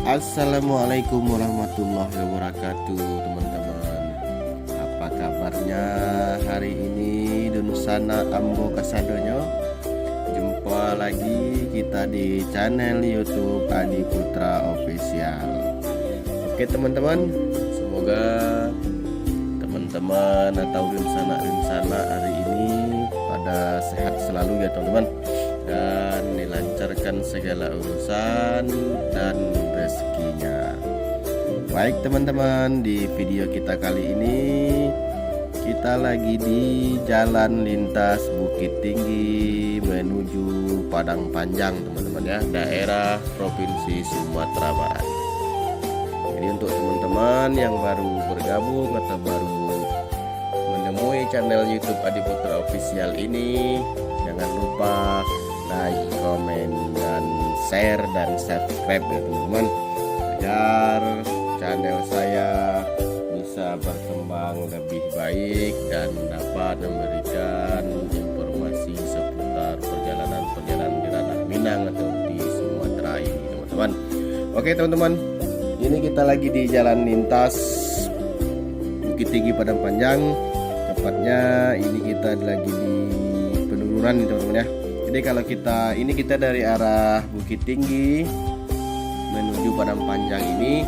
Assalamualaikum warahmatullahi wabarakatuh, teman-teman. Apa kabarnya hari ini? Dunusana ambo kasadonyo. Jumpa lagi kita di channel YouTube Adi Putra Official. Oke teman-teman, semoga teman-teman atau Dunusana hari ini pada sehat selalu ya teman-teman, dan dilancarkan segala urusan dan rezekinya. Baik teman-teman, di video kita kali ini kita lagi di jalan lintas Bukit Tinggi menuju Padang Panjang teman-teman ya, daerah Provinsi Sumatera Barat. Jadi untuk teman-teman yang baru bergabung atau baru menemui channel YouTube Adi Putra Official ini, jangan lupa like, komen, dan share dan subscribe ya teman-teman, agar channel saya bisa berkembang lebih baik dan dapat memberikan informasi seputar perjalanan-perjalanan di ranah Minang atau di Sumatera ini teman-teman. Oke teman-teman, ini kita lagi di jalan lintas Bukit Tinggi Padang Panjang. Tepatnya ini kita lagi di penurunan nih teman-teman ya. Jadi kalau kita dari arah Bukit Tinggi menuju Padang Panjang ini,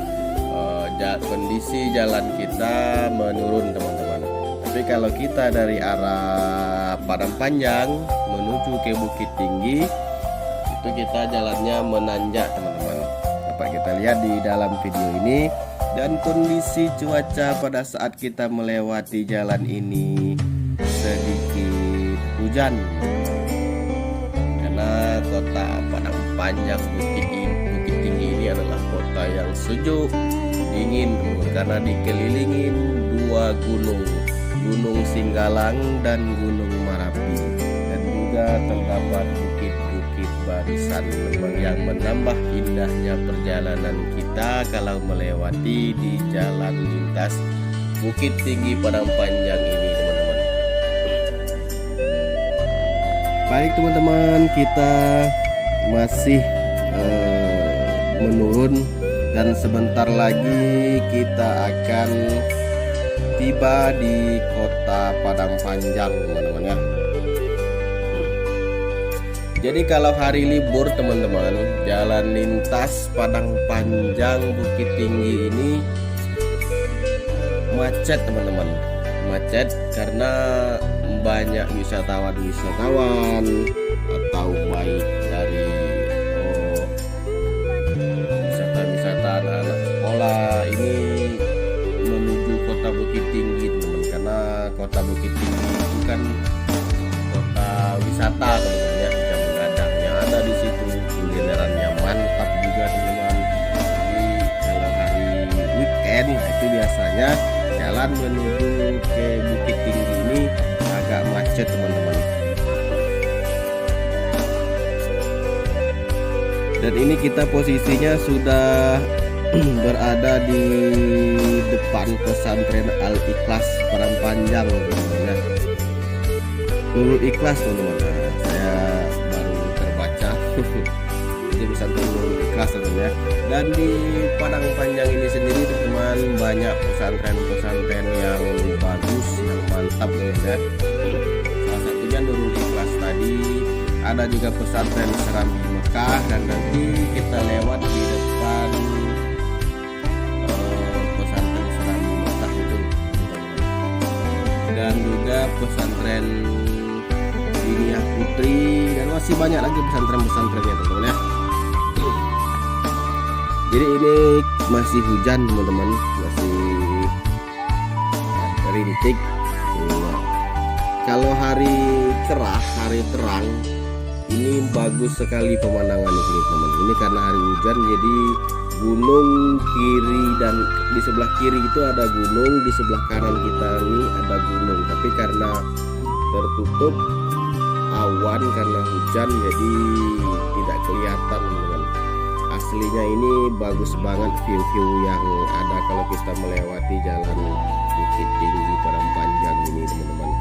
kondisi jalan kita menurun teman-teman. Tapi kalau kita dari arah Padang Panjang menuju ke Bukit Tinggi, itu kita jalannya menanjak teman-teman. Dapat kita lihat di dalam video ini. Dan kondisi cuaca pada saat kita melewati jalan ini sedikit hujan, karena kota Padang Panjang Bukit Tinggi ini adalah kota yang sejuk, dingin karena dikelilingin dua gunung, Gunung Singgalang dan Gunung Marapi, dan juga terdapat bukit-bukit barisan yang menambah indahnya perjalanan kita kalau melewati di jalan lintas Bukit Tinggi Padang Panjang ini teman-teman. Baik teman-teman, kita masih menurun dan sebentar lagi kita akan tiba di kota Padang Panjang teman-teman ya. Jadi kalau hari libur teman-teman, jalan lintas Padang Panjang Bukit Tinggi ini macet teman-teman. Macet karena banyak wisatawan atau baik dari wisata anak sekolah ini menuju kota Bukit Tinggi teman-teman, karena kota Bukit Tinggi itu kan kota wisata teman-teman ya. Ada di situ kulinerannya mantap juga teman-teman. Jadi kalau hari weekend itu biasanya jalan menuju ke Bukit Tinggi ini agak macet teman-teman. Dan ini kita posisinya sudah berada di depan pesantren Al Ikhlas Padang Panjang teman-teman ya. Nurul Ikhlas teman-teman. Saya jadi pesantren Nurul Ikhlas teman-teman ya. Dan di Padang Panjang ini sendiri teman-teman banyak pesantren-pesantren yang bagus, yang mantap teman-teman ya. Salah satunya Nurul Ikhlas tadi, ada juga pesantren Serambi Mekah, dan nanti kita lewat di depan pesantren Serambi Mekah itu teman-teman. Dan juga pesantren Diniyah Putri, dan masih banyak lagi pesantren-pesantrennya teman-teman ya. Jadi ini masih hujan teman-teman, masih rintik. Kalau hari cerah, hari terang, ini bagus sekali pemandangan di sini teman-teman. Ini karena hari hujan, jadi gunung kiri dan di sebelah kiri itu ada gunung, di sebelah kanan kita ini ada gunung. Tapi karena tertutup awan karena hujan, jadi tidak kelihatan teman-teman. Aslinya ini bagus banget view-view yang ada kalau kita melewati jalan Bukit Tinggi Padang Panjang ini teman-teman.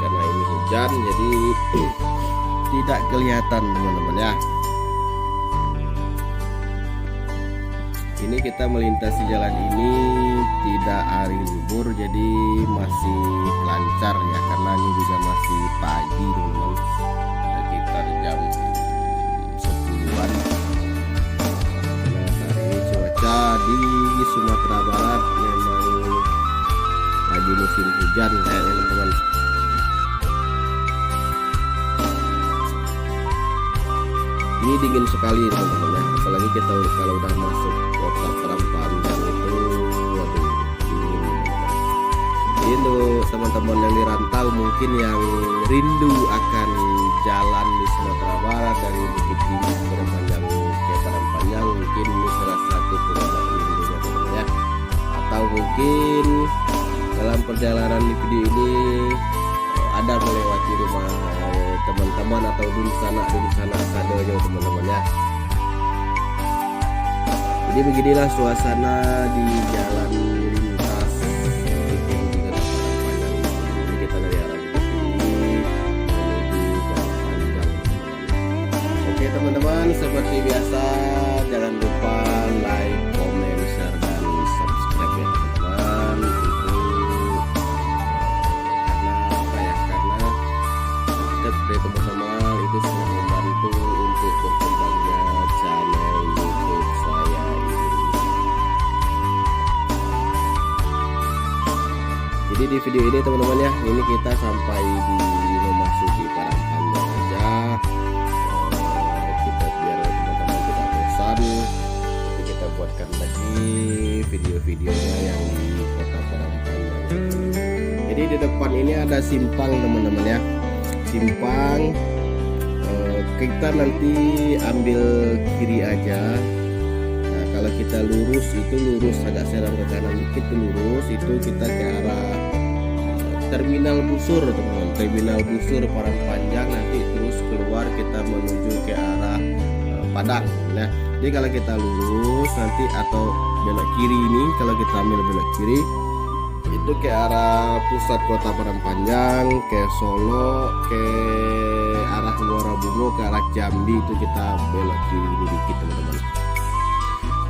Karena ini hujan jadi tidak kelihatan teman-teman ya. Ini kita melintasi jalan ini tidak hari libur, jadi masih lancar ya, karena ini juga masih pagi teman-teman, sekitar jam 10-an. Nah, hari ini cuaca di Sumatera Barat memang lagi musim hujan kayaknya teman-teman. Ini dingin sekali teman-teman ya, apalagi kita kalau udah masuk kota Padangpanjang itu, waduh dingin. Jadi untuk teman-teman yang di rantau mungkin yang rindu akan jalan di Sumatera Barat dari Bukit Tinggi Padangpanjang ke Padangpanjang, mungkin ini salah satu program rindunya teman-teman ya. Atau mungkin dalam perjalanan di video ini ada melewati rumah teman-teman atau dun sana sadonya teman-teman ya. Jadi beginilah suasana di jalan lintas Padangpanjang. Ini kita dari arah Bukit menuju Padangpanjang. Oke teman-teman, seperti biasa jangan lupa like, comment, share, dan subscribe ya teman-teman. Dari teman-teman itu sangat membantu untuk berkembangnya channel YouTube saya ini. Jadi di video ini teman-teman ya, ini kita sampai di memasuki Padangpanjang aja. Kita biar teman-teman tidak bosan, jadi kita buatkan lagi video-videonya yang di kota Padangpanjang. Jadi di depan ini ada simpang teman-teman ya. Simpang, kita nanti ambil kiri aja. Nah kalau kita lurus itu lurus agak serang ke kanan dikit, lurus itu kita ke arah terminal busur teman-teman, terminal busur Padangpanjang, nanti terus keluar kita menuju ke arah Padang. Nah jadi kalau kita lurus nanti atau belok kiri ini, kalau kita ambil belok kiri itu ke arah pusat kota Padangpanjang, ke Solo, ke arah Muara Bungo, ke arah Jambi, itu kita belok kiri dikit teman-teman.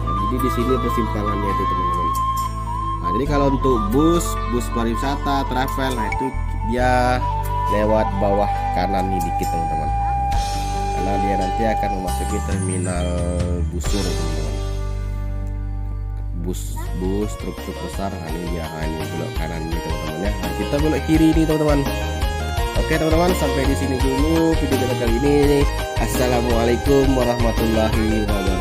Nah, jadi di sini persimpangannya itu teman-teman. Nah jadi kalau untuk bus pariwisata travel, nah itu dia lewat bawah kanan nih dikit teman-teman, karena dia nanti akan memasuki terminal busur teman-teman. Bus truk besar, nah ini dia, ini belok kanan nih teman-teman ya. Nah, kita belok kiri nih teman-teman. Oke teman-teman, sampai di sini dulu video kita kali ini. Assalamualaikum warahmatullahi wabarakatuh.